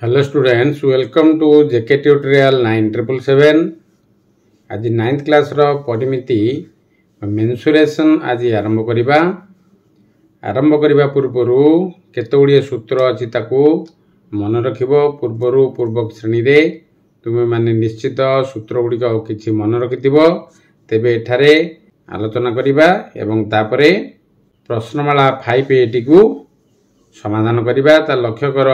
Hello students, welcome to JK Tutorial 9777. आज 9th class रो परिमिति mensuration आज आरंभ करिबा पूर्वरु केतोडिए सूत्र अछि ताकू मन रखिबो पूर्व श्रेणी रे तुमे माने निश्चित सूत्र गुडी को किछि मन रखिथिबो तेबे एठारे आलोचना करिबा एवं तापरे प्रश्नमाला 580 को समाधान करिबा ता लक्ष्य कर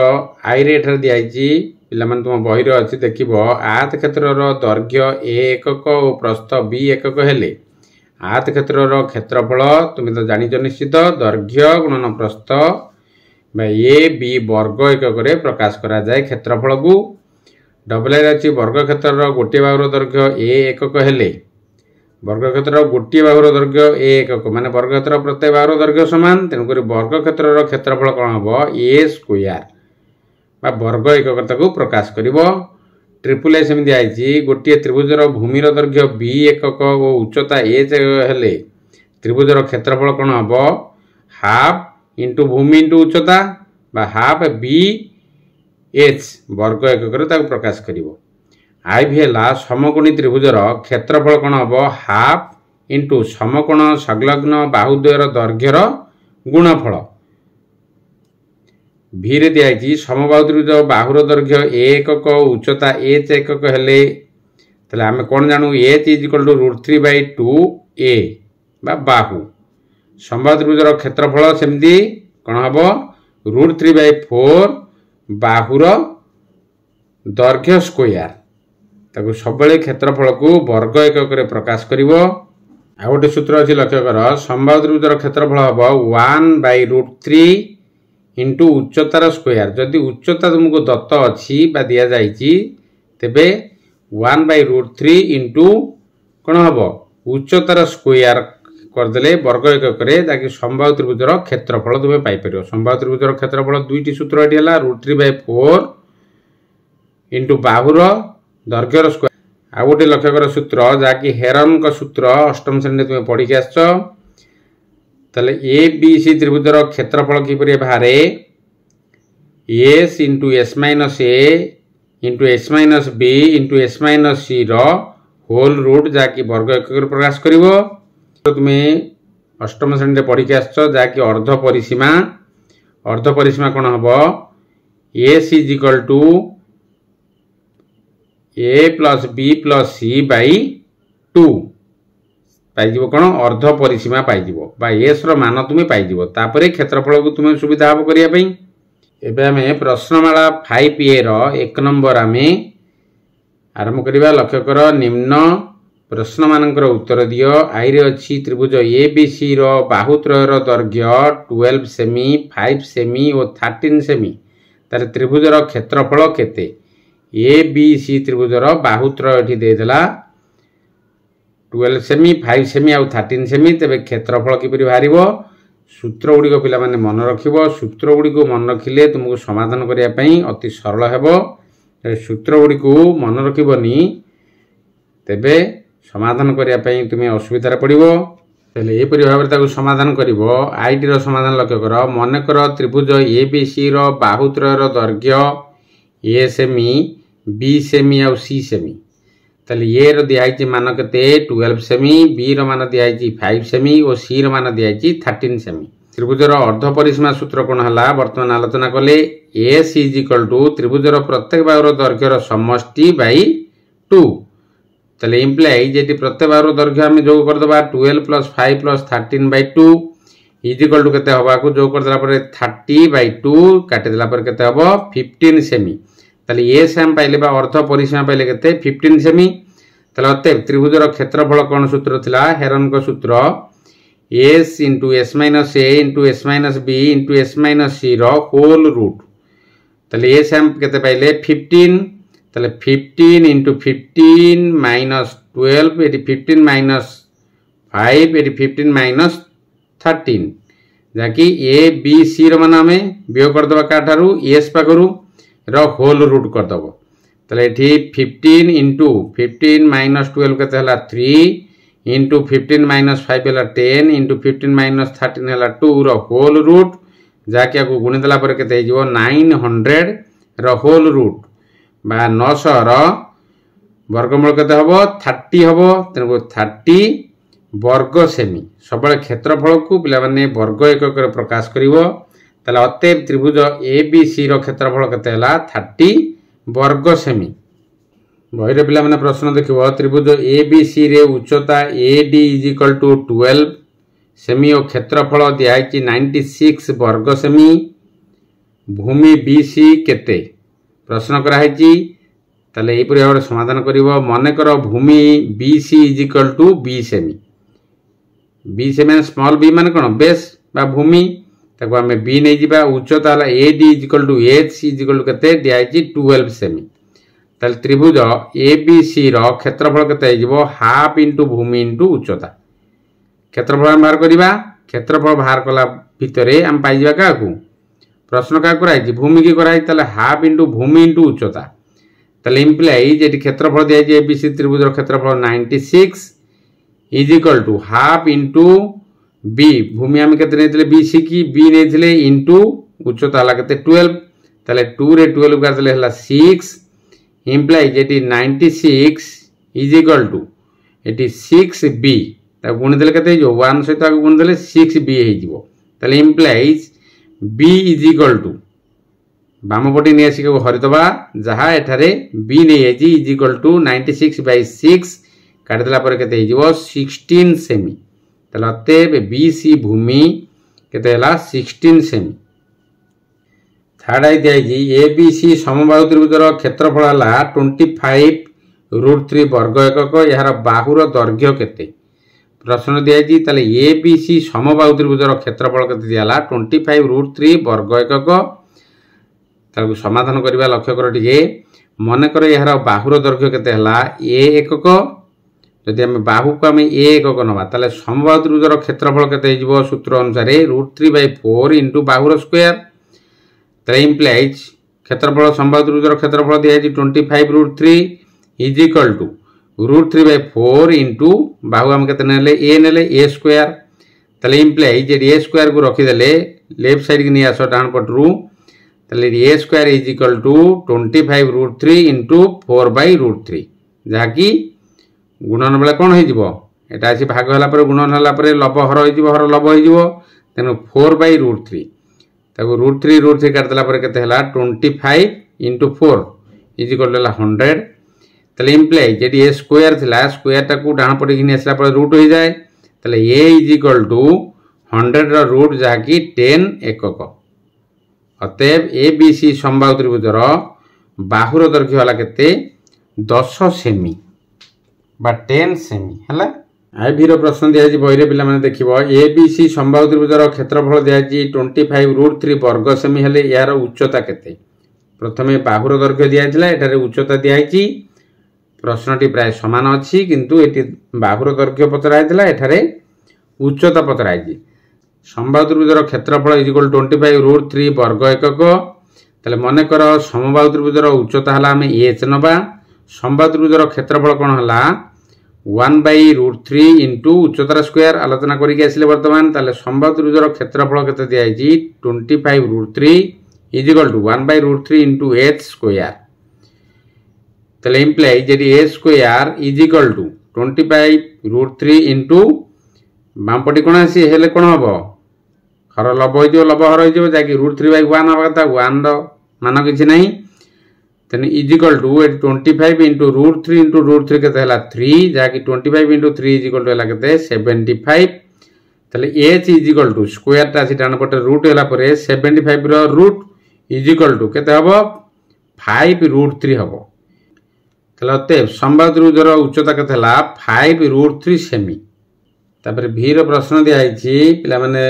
आई रे एठारे दियाइछि पिलामान तुम बही रो अछि देखिबो आयत क्षेत्र रो दैर्घ्य a एकक और प्रस्थ b एकक हेले आयत क्षेत्र रो क्षेत्रफल तुम तो जानिछ निश्चित दैर्घ्य गुणन प्रस्थ बा a b वर्ग एकक रे प्रकाश करा जाय क्षेत्रफल को डबल रे अछि वर्ग क्षेत्र रो गोटे भाग दैर्घ्य a एकक हेले वर्ग क्षेत्र गोटे भाग दैर्घ्य a एकक माने वर्ग क्षेत्र प्रत्येक भाग दैर्घ्य समान तेनु करी वर्ग क्षेत्र रो क्षेत्रफल कोन हबो a स्क्वायर बा वर्ग एकक को प्रकाश करिवो ट्रिपल ए सेमि आइछि गोटे त्रिभुज रो भूमि रो दैर्घ्य b एकक और उच्चता h हेले त्रिभुज रो क्षेत्रफल कोन हबो हाफ इनटू भूमि इनटू उच्चता बा हाफ b h वर्ग एकक रे ताको प्रकाश करिवो आईवी हेला समकोणी त्रिभुज रो क्षेत्रफल कोन हबो हाफ इनटू समकोण संलग्न बाहुद्वयर दैर्घ्य रो गुणफल भी रे दियाइछि समबाहु त्रिभुज बाहुर दैर्घ्य a एकक उच्चता h एकक हेले तले हम कोन जानू h √3/2a बा बाहु समबाहु त्रिभुज रो क्षेत्रफल सेमति कोन हबो √3/4 बाहुर दैर्घ्य स्क्वायर ताको सबले क्षेत्रफल को वर्ग एकक रे प्रकाश करिवो आ गोटे सूत्र अछि लक्ष्य कर समबाहु त्रिभुज रो क्षेत्रफल हबो 1/√3 इनटू उच्चतार स्क्वायर जदि उच्चता तुमको दत्त अछि बा दिया जाइछि तेबे 1/√3 इनटू कोन हबो उच्चतार स्क्वायर कर देले वर्ग एकक रे ताकि समबाहु त्रिभुज रो क्षेत्रफल तुमे पाइ परियो समबाहु त्रिभुज रो क्षेत्रफल दुईटी सूत्र एठी हला √3/4 इनटू बाहुर दैर्घ्य रो स्क्वायर आ गोटे लक्ष्य कर सूत्र जाकि हेरन का सूत्र अष्टम श्रेणी तुमे पढि के आछो तले ए बी सी त्रिभुज रो क्षेत्रफल कि परि बाहरे s * s - a * s - b * s - c row whole root जाकि वर्ग एकक रे प्रकाश करिवो तो तुमे अष्टम श्रेणी रे पढि के आछो जाकि अर्ध परिसीमा कोन हबो s = a + b + c / 2 पाई जीवो कोन अर्ध परिसीमा पाई जीवो बा s रो मान तुमे पाई जीवो तापरे क्षेत्रफल को तुमे सुविधा हबो करिया पई एबे हमें प्रश्नमाला 5a रो 1 नंबर हमें आरंभ करिबा लक्ष्य कर निम्न प्रश्न मानकर उत्तर दियो आई रे अछि त्रिभुज abc रो बाहुत्रय रो दैर्घ्य 12 सेमी 5 सेमी और 13 सेमी तारे त्रिभुज रो क्षेत्रफल केते abc त्रिभुज रो बाहुत्रय एठी दे देला 12 सेमी 5 सेमी और 13 सेमी तेबे क्षेत्रफल कि परि बाहरिबो सूत्र गुडी को पिला माने मन रखिबो सूत्र गुडी को मन रखिले तुमको समाधान करिया पई अति सरल हेबो सूत्र गुडी को मन रखिबोनी तेबे समाधान करिया पई तुमे असुविधा रे पडिबो तले ए परि भाबरे ताको समाधान करिवो आईडी रो समाधान लक्ष्य कर मन कर त्रिभुज abc रो बाहुत्रय रो दैर्घ्य a सेमी b सेमी और c सेमी तले ए रो दियाइछि मान केते 12 सेमी b रो मान दियाइछि 5 सेमी और c रो मान दियाइछि 13 सेमी त्रिभुज रो अर्ध परिसीमा सूत्र कोन हला वर्तमान आलोचना कले s = त्रिभुज रो प्रत्येक भाग रो दैर्घ्य रो समष्टि बाई 2 तले इंप्लाई जेति प्रत्येक भाग रो दैर्घ्य हम जोग कर दबा 12 + 5 + 13/2 = केते हबा को जोग कर देला पर 30/2 काटि देला पर केते हबो 15 सेमी तले ए सेम पाइले बा अर्ध परिसीमा पाइले केते 15 सेमी तले अते त्रिभुज रो क्षेत्रफल कोन सूत्र थिला हेरन को सूत्र s * s - a * s - b * s - c row whole root तले ए सेम केते पाइले 15 तले 15 * 15 - 12 एटी 15 - 5 एटी 15 - 13 जाकि a b c रो मान हमें वियोग कर दबा का थारु s पाकरू रो होल रूट कर दबो तले एठी 15 * 15 - 12 केते हला 3 * 15 - 5 हला 10 * 15 - 13 हला 2 रो होल रूट जाकि आको गुणी देला पर केते हिजो 900 होल रूट बा 900 वर्गमूल केते हबो 30 हबो तेणु 30 वर्ग सेमी सब क्षेत्रफल को पिला माने वर्ग एकक प्रकाश करिवो ताले अतएव त्रिभुज एबीसी रो क्षेत्रफल केते हला 30 वर्ग सेमी। बहिरे पिला माने प्रश्न देखिवो त्रिभुज एबीसी रे उच्चता एडी इक्वल टू 12 सेमी और क्षेत्रफल दिया है 96 वर्ग सेमी भूमि बीसी केते प्रश्न करा है ताले एही परि भाबरे समाधान करिवो मने कर भूमि बीसी इक्वल टू बी सेमी बी सेमी स्मॉल बी माने कोन बेस बा भूमि ताको आमे बी नै जिबा उच्चता हला AD equal to H equal to केते दिया है 12 सेमी ताले त्रिभुज एबीसी रो क्षेत्रफल केते हिजबो हाफ इनटू भूमि इनटू उच्चता क्षेत्रफल बाहर करिबा क्षेत्रफल बाहर कला भितरे हम पाइ जिबा काकू प्रश्न का कराई भूमि की कराई ताले हाफ इनटू भूमि इनटू उच्चता ताले इंप्लाई जेटी क्षेत्रफल दिया जे एबीसी त्रिभुज रो क्षेत्रफल 96 is equal to half into b भूमि हम केते नेथिले बीसी की बी नेथिले इनटू उच्चता हला केते 12 ताले 2 रे 12 करले हला 6 इंप्लाई जेटी 96 इज इक्वल टू एटी 6b ता गुण देले केते जो 1 सहित गुण देले 6b हे जिवो ताले implies b is equal to बाम पटे ने आसी को हरितबा जहा एठारे b ने एजी इज इक्वल टू 96/6 काट देला पर केते हे जिवो 16 सेमी ताले अतएव बीसी भूमि केते हला 16 सेमी। थर्ड आई दिया जी एबीसी समबाहु त्रिभुजर क्षेत्रफल हला 25√3 वर्ग एकक यार बाहुर दैर्घ्य केते प्रश्न दिया जी ताले एबीसी समबाहु त्रिभुजर क्षेत्रफल केते दियाला 25√3 वर्ग एकक ताको समाधान करबा लक्ष्य कर टिके मन कर यार बाहुर दैर्घ्य केते हला ए एकक यदि हम बाहु को हम ए एकक नबा ताले समबाहु त्रिभुजर क्षेत्रफल केते हिजबो सूत्र अनुसार √3/4 इनटू बाहुर स्क्वायर ताले इंप्लाइज क्षेत्रफल समबाहु त्रिभुजर क्षेत्रफल दिया जी 25√3 इज इक्वल टू √3/4 इनटू बाहु हम केते नेले ए स्क्वायर ताले इंप्लाइज जे ए स्क्वायर को रखी देले लेफ्ट साइड के नि आसो डान पटरू ताले a square is equal to 25√3 into 4/√3 जहा की गुणन बेले कोन होई जिवो एटा आसी भाग होला पर गुणन होला पर लब हर होई जिवो हर लब होई जिवो तेनु 4/√3 ताको √3 काट देला पर केते हला 25 इनटू 4 इज इक्वल टू 100 ताले इंप्लाई जेडी ए स्क्वायर थिला स्क्वायर टाकू डाण पटे घिनि आसला पर रूट हो जाए ताले ए इज इक्वल टू 100 रो रूट जहा की 10 एकक अतएव एबीसी समबाहु त्रिभुजर बाहुर दैर्घ्य हला केते 10 सेमी बा 10 सेमी हला। आईवी रो प्रश्न दिया जी बहिरे पिला माने देखिबो एबीसी समबाहु त्रिभुजर क्षेत्रफल दिया जी 25√3 वर्ग सेमी हेले यार उच्चता केते प्रथमे बाहुर दैर्घ्य दिया थिला एटारे उच्चता दिया छि प्रश्नटी प्राय समान अछि किंतु एटी बाहुर दैर्घ्य पचरा हैथिला एठारे उच्चता पचरा हैछि समबाहु त्रिभुजर क्षेत्रफल इज इक्वल 25√3 वर्ग एकक ताले मने कर समबाहु त्रिभुजर उच्चता हला हम एच नबा समबाहु त्रिभुजर क्षेत्रफल कोन हला 1/√3 इनटू उच्चतार स्क्वायर आलोचना करिके आसिले वर्तमान ताले समबाहु त्रिभुजर क्षेत्रफल केते दिया हैछि 25√3 is equal to 1/√3 into h square ताले इंप्लाई जेडी a square is equal to 25√3 into बामपटी कोन आसी हेले कोन हबो हर लब होई जो लब हर होई जो जाकी √3/1 हबा ता 1 रो मान किछि नाही तने is equal to 25 into √3 into √3 केते हला 3 जाकी 25 इनटू 3 इज इक्वल टू हला केते 75 ताले h is equal to square ता सी डान पटे रूट हला परे 75 रो रूट इज इक्वल टू केते हबो 5√3 हबो ताले अते समबाहु त्रिभुजर उच्चता केते हला 5√3 सेमी। तापर भी रो प्रश्न दिया आइछि पिला माने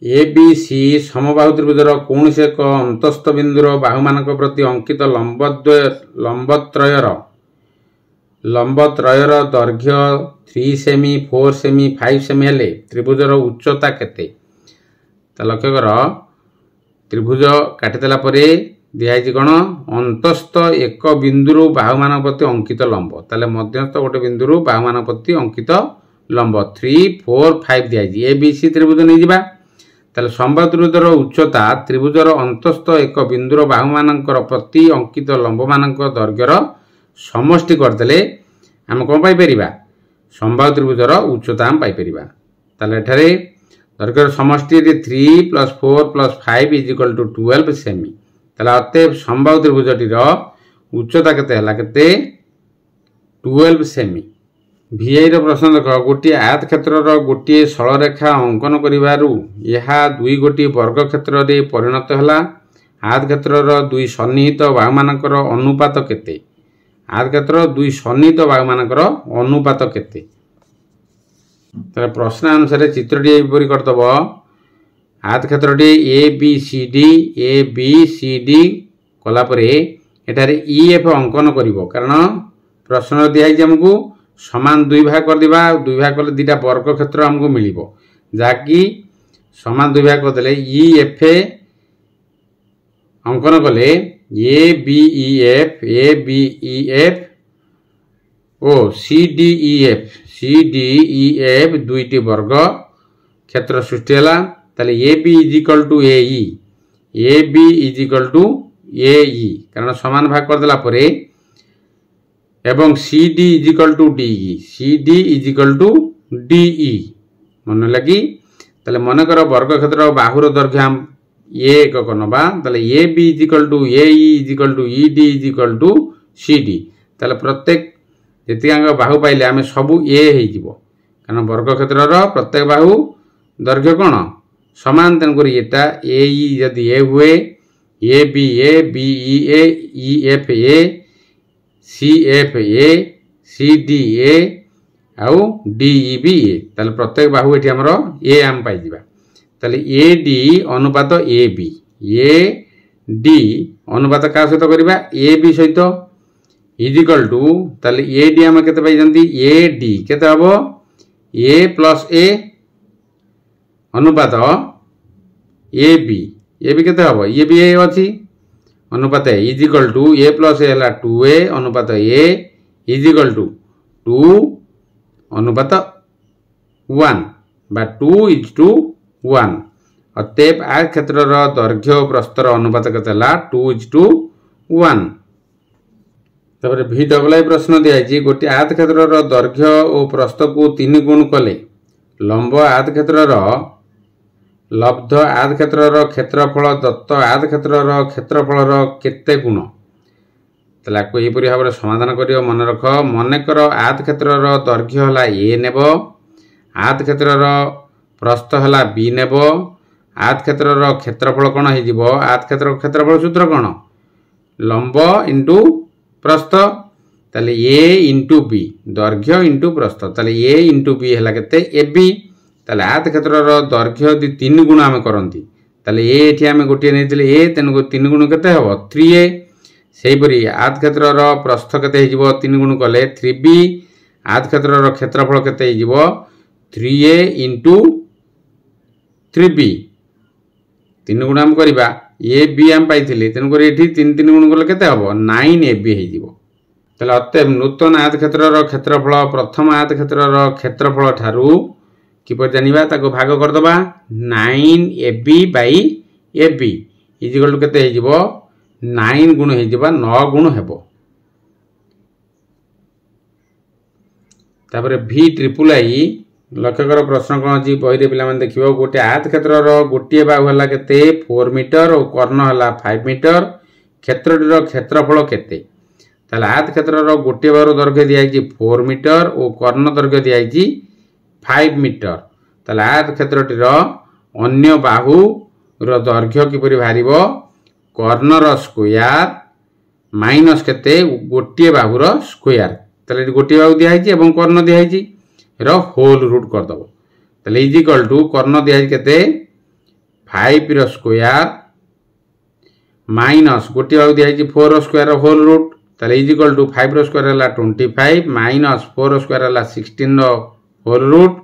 एबीसी समबाहु त्रिभुजर कौन से एक अंतस्थ बिंदुर बाहु मानक प्रति अंकित लंबत्रयर दैर्घ्य 3 सेमी 4 सेमी 5 सेमी हेले त्रिभुजर उच्चता केते ता लक्ष्य कर त्रिभुज काटिदेला परे दिखाई कौन अंतस्थ एक बिंदुर बाहु मानक प्रति अंकित लंब ताले मध्यस्थ गोटे बिंदुर बाहु मानक प्रति अंकित लंब 3 4 5 दिखाई ए बी सी त्रिभुज नहीं जिबा ତାହେଲେ ସମବାହୁ ତ୍ରିଭୁଜର ଉଚ୍ଚତା ତ୍ରିଭୁଜର ଅନ୍ତସ୍ଥ ଏକ ବିନ୍ଦୁର ବାହୁମାନଙ୍କର ପ୍ରତି ଅଙ୍କିତ ଲମ୍ବମାନଙ୍କ ଦୈର୍ଘ୍ୟର ସମଷ୍ଟି କରିଦେଲେ ଆମେ କ'ଣ ପାଇପାରିବା? ସମବାହୁ ତ୍ରିଭୁଜର ଉଚ୍ଚତା ଆମେ ପାଇପାରିବା। ତାହେଲେ ଏଠାରେ ଦୈର୍ଘ୍ୟର ସମଷ୍ଟି 3 + 4 + 5 = 12 ସେମି। ତାହେଲେ ଅତଏବ ସମବାହୁ ତ୍ରିଭୁଜଟିର ଉଚ୍ଚତା କେତେ ହେଲା? କେତେ? 12 ସେମି। ଭିଆଇର ପ୍ରଶ୍ନ ଦେଖ, ଗୋଟିଏ ଆୟତକ୍ଷେତ୍ରର ଗୋଟିଏ ସରଳରେଖା ଅଙ୍କନ କରିବାରୁ ଏହା 2 ଗୋଟି ବର୍ଗକ୍ଷେତ୍ରରେ ପରିଣତ ହେଲା। ଆୟତକ୍ଷେତ୍ରର 2 ସନ୍ନିହିତ ବାହୁମାନଙ୍କର ଅନୁପାତ କେତେ? ଆୟତକ୍ଷେତ୍ରର 2 ସନ୍ନିହିତ ବାହୁମାନଙ୍କର ଅନୁପାତ କେତେ? ତାହେଲେ ପ୍ରଶ୍ନ ଅନୁସାରେ ଚିତ୍ରଟି ଏପରି କରିଦେବ। ଆୟତକ୍ଷେତ୍ରଟି ଏ ବି ସି ଡି କଲାପରେ ଏଠାରେ EF ଅଙ୍କନ କରିବ। କାରଣ ପ୍ରଶ୍ନ ଦିଆଯାଇଛି ଆମକୁ ସମାନ 2 ଭାଗ କରିଦେବା। 2 ଭାଗ କଲେ 2ଟା ବର୍ଗକ୍ଷେତ୍ର ଆମକୁ ମିଳିବ, ଯାହାକି ସମାନ 2 ଭାଗ କରିଦେଲେ EF ଅଙ୍କନ କଲେ ABEF ଓ CDEF 2ଟି ବର୍ଗ କ୍ଷେତ୍ର ସୃଷ୍ଟି ହେଲା। ତାହେଲେ AB = AE କାରଣ ସମାନ ଭାଗ କରିଦେଲା ପରେ, ଏବଂ CD = DE ମନେ ଲାଗି। ତାହେଲେ ମନେକର ବର୍ଗକ୍ଷେତ୍ର ବାହୁର ଦୈର୍ଘ୍ୟ A ଏକକ ନେବା। ତାହେଲେ AB = AE ED CD। ତାହେଲେ ପ୍ରତ୍ୟେକ ଯେତିକାଙ୍କ ବାହୁ ପାଇଲେ ଆମେ ସବୁ A ହେଇଯିବ, କାରଣ ବର୍ଗକ୍ଷେତ୍ରର ପ୍ରତ୍ୟେକ ବାହୁ ଦୈର୍ଘ୍ୟ କ'ଣ? ସମାନ। ତେଣୁକରି ଏଟା AE ଯଦି A ହୁଏ, ABA BEA EFA CFA CDA ଆଉ DEBA। ତାହେଲେ ପ୍ରତ୍ୟେକ ବାହୁ ଏଠି ଆମର A ଆମେ ପାଇଯିବା। ତାହେଲେ AD ଅନୁପାତ AB, AD ଅନୁପାତ କାହା ସହିତ କରିବା? AB ସହିତ ଇଜିକାଲ ତାହେଲେ AD ଆମେ କେତେ ପାଇଛନ୍ତି? AD କେତେ ହେବ? A + A ଅନୁପାତ AB କେତେ ହେବ? AB ଅଛି ଅନୁପାତ ଇଜିକାଲ A + A ହେଲା 2A ଅନୁପାତ A ଇଜିକାଲ 2 ଅନୁପାତ 1 ବା 2:1। ଅତଏବ ଆୟତକ୍ଷେତ୍ରର ଦୈର୍ଘ୍ୟ ଓ ପ୍ରସ୍ତର ଅନୁପାତ କେତେ ହେଲା? 2:1। ତାପରେ VII ପ୍ରଶ୍ନ ଦିଆଯାଇଛି, ଗୋଟିଏ ଆୟତକ୍ଷେତ୍ରର ଦୈର୍ଘ୍ୟ ଓ ପ୍ରସ୍ତକୁ 3 ଗୁଣ କଲେ ଲମ୍ବ ଆୟତକ୍ଷେତ୍ରର ଲବ୍ଧ ଆୟତକ୍ଷେତ୍ରର କ୍ଷେତ୍ରଫଳ ଦତ୍ତ ଆୟତକ୍ଷେତ୍ରର କ୍ଷେତ୍ରଫଳର କେତେ ଗୁଣ? ତାହେଲେ ଆକୁ ଏହିପରି ଭାବରେ ସମାଧାନ କରିବ। ମନେ ରଖ, ମନେକର ଆୟତକ୍ଷେତ୍ରର ଦୈର୍ଘ୍ୟ ହେଲା A ନେବ, ଆୟତକ୍ଷେତ୍ରର ପ୍ରସ୍ତ ହେଲା B ନେବ। ଆୟତକ୍ଷେତ୍ରର କ୍ଷେତ୍ରଫଳ କ'ଣ ହେଇଯିବ? ଆୟତକ୍ଷେତ୍ରର କ୍ଷେତ୍ରଫଳ ସୂତ୍ର କ'ଣ? ଲମ୍ବ ଇଣ୍ଟୁ ପ୍ରସ୍ତ। ତାହେଲେ A × B, ଦୈର୍ଘ୍ୟ ଇଣ୍ଟୁ ପ୍ରସ୍ତ। ତାହେଲେ A × B ହେଲା କେତେ? AB। ତାହେଲେ ଆୟତକ୍ଷେତ୍ରର ଦୈର୍ଘ୍ୟ ଯଦି 3 ଗୁଣ ଆମେ କରନ୍ତି, ତାହେଲେ A ଏଠି ଆମେ ଗୋଟିଏ ନେଇଥିଲେ A, ତେଣୁ 3 ଗୁଣ କେତେ ହେବ? 3A। ସେହିପରି ଆୟତକ୍ଷେତ୍ରର ପ୍ରସ୍ତ କେତେ ହେଇଯିବ? 3 ଗୁଣ କଲେ 3B। ଆୟତକ୍ଷେତ୍ରର କ୍ଷେତ୍ରଫଳ କେତେ ହେଇଯିବ? 3A × 3B। 3 ଗୁଣ ଆମେ କରିବା, AB ଆମେ ପାଇଥିଲେ, ତେଣୁକରି ଏଠି 3 ଗୁଣ କଲେ କେତେ ହେବ? 9AB ହେଇଯିବ। ତାହେଲେ ଅତଏବ ନୂତନ ଆୟତକ୍ଷେତ୍ରର କ୍ଷେତ୍ରଫଳ ପ୍ରଥମ ଆୟତକ୍ଷେତ୍ରର କ୍ଷେତ୍ରଫଳ ଠାରୁ କିପରି ଜାଣିବା? ତାକୁ ଭାଗ କରିଦେବା। 9AB/AB ଇଜିକାଲ କେତେ ହେଇଯିବ? 9 ଗୁଣ ହେଇଯିବ, 9 ଗୁଣ ହେବ। ତାପରେ VIII ଲକ୍ଷ୍ୟ କର ପ୍ରଶ୍ନ କ'ଣ ଅଛି ବହିରେ ପିଲାମାନେ ଦେଖିବ। ଗୋଟିଏ ଆୟତକ୍ଷେତ୍ରର ଗୋଟିଏ ବାହୁ ହେଲା କେତେ? 4 ମିଟର ଓ କର୍ଣ୍ଣ ହେଲା 5 ମିଟର। କ୍ଷେତ୍ରଟିର କ୍ଷେତ୍ରଫଳ କେତେ? ତାହେଲେ ଆୟତକ୍ଷେତ୍ରର ଗୋଟିଏ ବାହୁର ଦୈର୍ଘ୍ୟ ଦିଆଯାଇଛି 4 ମିଟର ଓ କର୍ଣ୍ଣ ଦୈର୍ଘ୍ୟ ଦିଆଯାଇଛି 5 ମିଟର। ତାହେଲେ ଆୟତକ୍ଷେତ୍ରଟିର ଅନ୍ୟ ବାହୁର ଦୈର୍ଘ୍ୟ କିପରି ବାହାରିବ? କର୍ଣ୍ଣର ସ୍କୋୟାର ମାଇନସ୍ କେତେ? ଗୋଟିଏ ବାହୁର ସ୍କୋୟାର। ତାହେଲେ ଏଠି ଗୋଟିଏ ବାହୁ ଦିଆହେଇଛି ଏବଂ କର୍ଣ୍ଣ ଦିଆହେଇଛି, ର ହୋଲ ରୁଟ୍ କରିଦେବ। ତାହେଲେ ଇଜିକାଲ କର୍ଣ୍ଣ ଦିଆହେଇଛି କେତେ? 5 ର ସ୍କୋୟାର ମାଇନସ୍ ଗୋଟିଏ ବାହୁ ଦିଆହେଇଛି 4 ର ସ୍କୋୟାର ହୋଲ ରୁଟ୍। ତାହେଲେ ଇଜିକାଲ 5 ର ସ୍କୋୟାର ହେଲା 25 ମାଇନସ୍ 4 ର ସ୍କୋୟାର ହେଲା 16 ର ହୋଲ ରୁଟ୍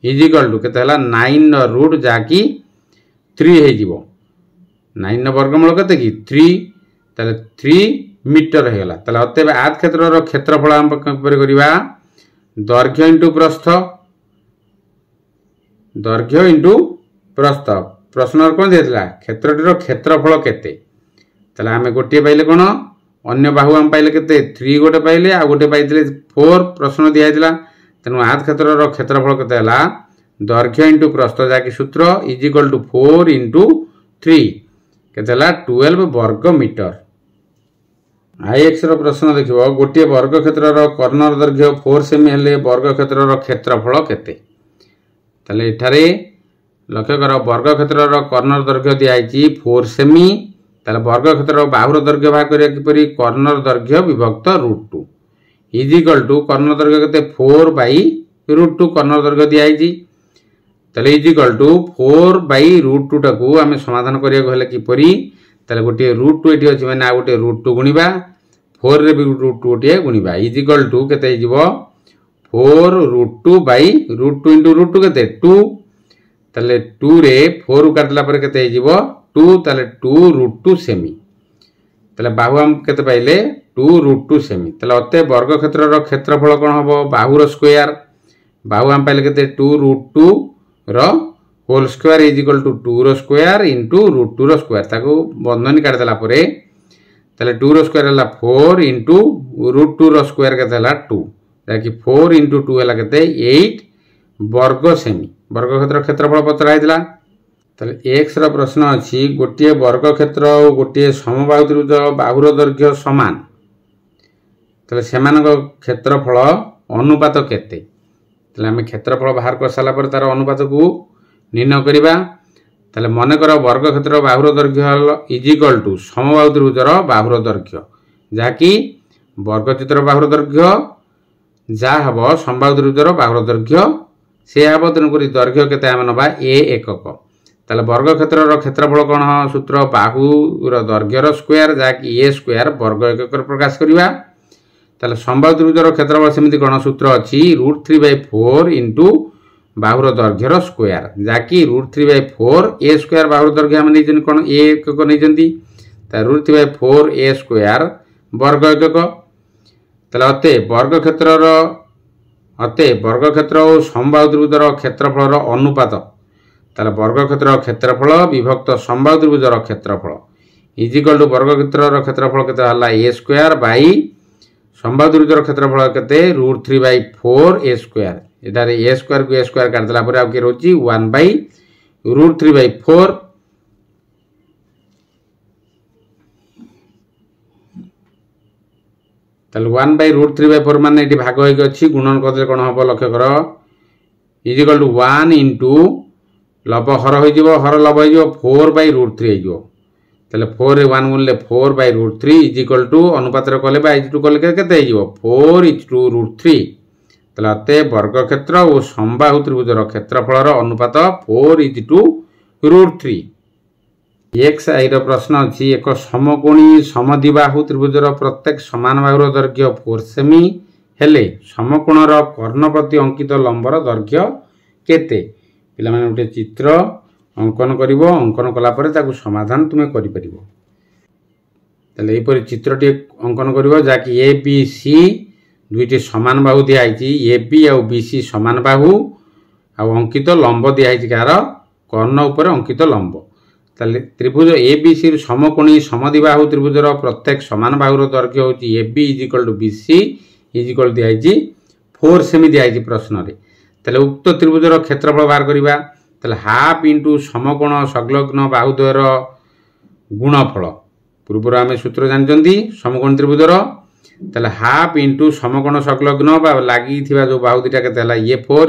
ଇଜିକାଲ କେତେ ହେଲା? 9 ର ରୁଟ୍, ଯାହାକି 3 ହେଇଯିବ। 9 ର ବର୍ଗମୂଳ କେତେ କି? 3। ତାହେଲେ 3 ମିଟର ହେଇଗଲା। ତାହେଲେ ଅତଏବ ଆୟତକ୍ଷେତ୍ରର କ୍ଷେତ୍ରଫଳ ଆମେ କିପରି କରିବା? ଦୈର୍ଘ୍ୟ ଇଣ୍ଟୁ ପ୍ରସ୍ଥ, ଦୈର୍ଘ୍ୟ ଇଣ୍ଟୁ ପ୍ରସ୍ଥ प्रश्न कौन दिया क्षेत्रटीर क्षेत्रफल केते ताले आमे गोटे पाइले कोन अन्य बाहु आम पाइले केते 3 गोटे पाइले आ गोटे पाइले 4 प्रश्न दिया हैतला तेनु आध क्षेत्रर क्षेत्रफल केते हला दैर्घ्य इंटू प्रस्थ जाकी सूत्र इज इक्वल टू 4 इंटू 3 केते हला 12 वर्ग मीटर। आईएक्स रो प्रश्न देखिबो गोटे वर्ग क्षेत्रर कर्णर दैर्घ्य 4 सेमी हेले वर्ग क्षेत्रर क्षेत्रफल केते ताले एठारे लक्ष्य कर वर्ग क्षेत्रर कर्णर दैर्घ्य दिया हैची 4 सेमी ताले वर्ग क्षेत्रर बाहुर दैर्घ्य भाग करिया किपरि कर्णर दैर्घ्य विभक्त √2 इज इक्वल टू कर्णर दैर्घ्य केते 4 बाई √2 कर्णर दैर्घ्य दिया हैची ताले इज इक्वल टू 4 बाई √2 टाकू आमे समाधान करिया गले किपरि ताले गोटे √2 एठी अछि माने आ गोटे √2 गुणिबा 4 रे भी √2 गोटे गुणिबा इज इक्वल टू केते हिजबो 4 √2 बाई √2 इंटू √2 केते 2 ताले 2 रे 4 काटला पर केते हिजबो 2 ताले 2 √2 सेमी ताले बाहु हम केते पाइले 2 √2 सेमी ताले अते वर्ग क्षेत्रर क्षेत्रफल कोन हबो बाहुर स्क्वायर बाहु हम पाइले केते 2 √2 रो whole square is equal to 2 रो स्क्वायर इंटू √2 रो स्क्वायर ताको बंधनी काट देला परे ताले 2 रो स्क्वायर हला 4 इंटू √2 रो स्क्वायर केते हला 2 ताकि 4 इंटू 2 हला केते 8 वर्ग सेमी वर्ग क्षेत्र क्षेत्रफल पत्र आइतला ताले x रो प्रश्न अछि गोटे वर्ग क्षेत्र और गोटे समबाहु त्रिभुज बाहुर दैर्घ्य समान ताले सेमानक क्षेत्रफल अनुपात केते ताले हम क्षेत्रफल बाहर कर साला पर तार अनुपात को निर्णय करिबा ताले मन कर वर्ग क्षेत्र बाहुर दैर्घ्य इज इक्वल टू समबाहु त्रिभुजर बाहुर दैर्घ्य जाकी वर्ग चित्र बाहुर दैर्घ्य जा हबो समबाहु त्रिभुजर बाहुर दैर्घ्य से हबो तेनुकरी दैर्घ्य केते हम नबा a एकक ताले वर्ग क्षेत्रर क्षेत्रफल कोन सूत्र बाहुर दैर्घ्यर स्क्वायर जाकी a स्क्वायर वर्ग एकक प्रकाश करिबा ताले समबाहु त्रिभुजर क्षेत्रफल समिति कोन सूत्र अछि √3/4 इंटू बाहुर दैर्घ्यर स्क्वायर जाकी √3/4 a स्क्वायर बाहुर दैर्घ्य हम नै कोन a एकक नै जंती ता √3/4 a स्क्वायर वर्ग एकक ताले अते वर्ग क्षेत्र और समबाहु त्रिभुजर क्षेत्रफलर अनुपात ताले वर्ग क्षेत्र क्षेत्रफल विभक्त समबाहु त्रिभुजर क्षेत्रफल इज इक्वल टू वर्ग क्षेत्रर क्षेत्रफल केते हला a स्क्वायर बाई समबाहु त्रिभुजर क्षेत्रफल केते √3/4 a स्क्वायर एटारे a स्क्वायर को a स्क्वायर काट देला पर आ के रहउची 1/√3/4 ताले 1/√3/4 माने एटी भाग होई अछि गुणन करले कोन हबो लक्ष्य कर इज इक्वल टू 1 इंटू लब हर होई जिवो हर लब होई जिवो 4/√3 होई जिवो ताले 4 रे 1 गुणले 4/√3 इज इक्वल टू अनुपात रे कले बा इज टू कले केते होई जिवो 4:√3 ताले अते वर्ग क्षेत्र और समबाहु त्रिभुजर क्षेत्रफलर अनुपात 4:√3 x आई रो प्रश्न अछि एक समकोणी समद्विबाहु त्रिभुजर प्रत्येक समान बाहुर दैर्घ्य 4 सेमी हेले समकोणर कर्ण प्रति अंकित लंबर दैर्घ्य केते पिला माने उठे चित्र अंकन करिवो अंकन कला परे ताकू समाधान तुमे करि परिवो तले ए परि चित्रटी अंकन करिवो जाकी ए बी सी दुईटी समान बाहु दिया आइची ए बी और बी सी समान बाहु आ अंकित लंब दिया आइची कार कर्ण ऊपर अंकित लंब ताले त्रिभुज ए बी सी समकोणी समद्विबाहु त्रिभुजर प्रत्येक समान बाहुर दैर्घ्य होची A B is equal to B C is equal दिया आइची 4 सेमी दिया आइची प्रश्न रे ताले उक्त त्रिभुजर क्षेत्रफल बाहर करिबा ताले हाफ इंटू समकोण संलग्न बाहुद्वयर गुणफल पूर्व आम सूत्र जानते समकोण त्रिभुजर ताले हाफ इंटू समकोण संलग्न लगी जो बाहु दीटा के ये 4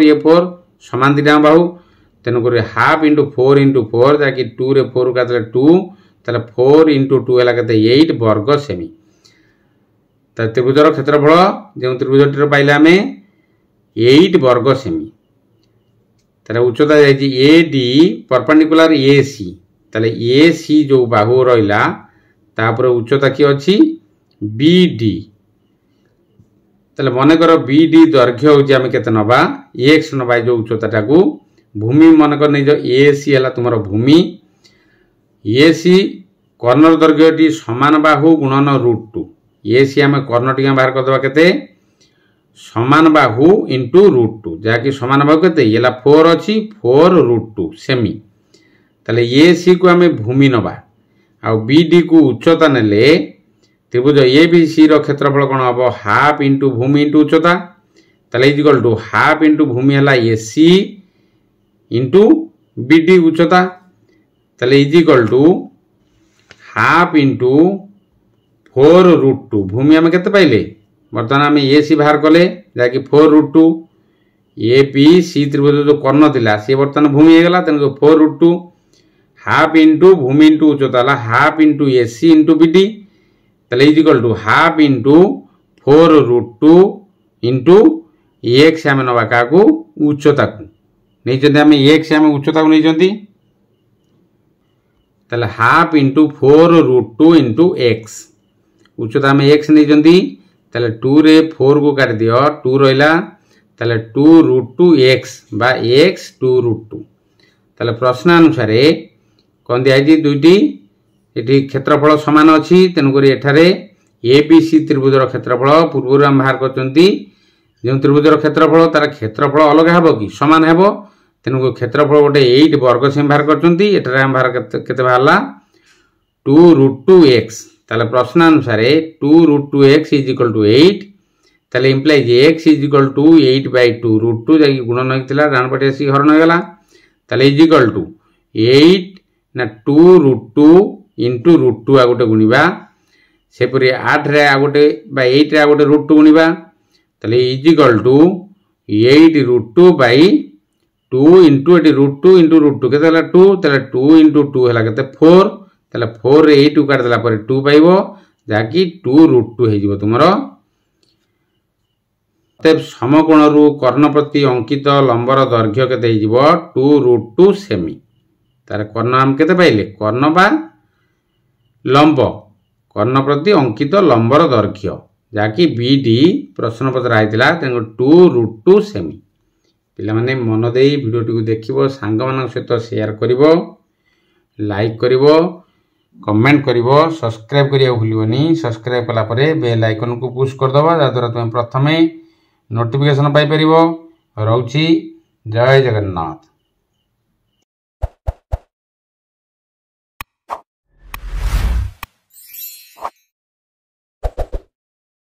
समान दीटा बाहु तेणुक हाफ इंटू 4 जहाँकि 2 रे 4 का 2 ताले 4 इंटू 2 है 8 वर्ग सेमी त्रिभुजर क्षेत्रफल जो त्रिभुजटीर पाइले आम 8 वर्ग सेमी ताले उच्चता जाइए ए डी परपेंडिकुलर ए सी ताले ए सी जो बाहु रहा तापर उच्चता कि अच्छी बी डी ताले मन कर बी डी दैर्घ्य हूँ आम के नवा एक्स नवा जो उच्चता को भूमि मनकर नहीं जो ए सी है तुम भूमि ए सी कर्णर दैर्घ्यटी समान बाहु गुणन √2 ए सी आम कर्ण टी बाहर करदे केते समान बाहु इंटू √2 जहाँकि समान बाहु केते ये 4 अच्छी 4 √2 सेमी ताले ए सी को आम भूमि नवा आउ बी डी को उच्चता नेले त्रिभुज ए बी सी रो क्षेत्रफल कौन हम हाफ इंटू भूमि इंटू उच्चता ताले इक्वल टू हाफ इंटू भूमि है ए सी इंटू बी डी उच्चता ताले इक्वल टू हाफ इंटू 4√2 भूमि आम के पाइले बर्तमान आम ए सी बाहर कले जहाँकि 4√2 ए बी सी त्रिभुज जो कर्ण थिला सी बर्तमान भूमि होगा तेणु 4√2 हाफ इंटू भूमि इंटू उच्चता है half into A C into B D ताले equal to half into 4√2 into X आम नवा क्या उच्चता को नहीं आम एक्स आम उच्चता को नहीं ताले हाफ इंटू 4√2 इंटू एक्स उच्चता आम एक्स नहीं ताले 2 रे 4 को काट दियो 2 रहा ताले 2√2 एक्स बा एक्स 2√2 ताले प्रश्न अनुसार कौन दिखाई दुईटी ये क्षेत्रफल सामान अच्छी तेणुक एठारे ए बी सी त्रिभुजर क्षेत्रफल पूर्व आम बाहर कर जो त्रिभुजर क्षेत्रफल तार क्षेत्रफल अलग हे कि सामान हे तेणुक क्षेत्रफल गोटे 8 वर्ग सेम बाहर कर बाहर के बाहर 2√2 एक्स ताले प्रश्न अनुसार 2√2 एक्स इज इक्वल टू 8 ताले implies X is equal to 8/2√2 जैसे गुणन होता डाण पटे आसी हरण होगा ताले इज इक्वल टू 8 ना 2√2 इंटू √2 आ गोटे गुणवा सेपरी 8 रे आ गोटे 8 रे आ गोटे √2 गुणवा ताले इज इक्वल टू 8√2/2 इंटू एटी √2 इंटू √2 के 2 ताले 2 इंटू 2 है के 4 ताले 4 रे 8 काट देला पर 2 पाइबो जाकी 2√2 हे जिवो तुमरो तब समकोणरू कर्ण प्रति अंकित लंबर दैर्घ्य केते हे जिवो 2√2 सेमी तार कर्ण आम केते पाइले कर्ण बा लंब कर्ण प्रति अंकित लंबर दैर्घ्य जाकी बी डी प्रश्न पत्र आइतिला तेन 2√2 सेमी पिला माने मन देई वीडियोटी को देखिबो सांग मानक सहित शेयर करिवो लाइक करिवो कमेंट करिवो सब्सक्राइब करिया भूलिबोनी सब्सक्राइब कला परे बेल आइकन को पुश कर दबा जा द्वारा तुम प्रथमे नोटिफिकेशन पाई परिवो रहउची जय जगन्नाथ।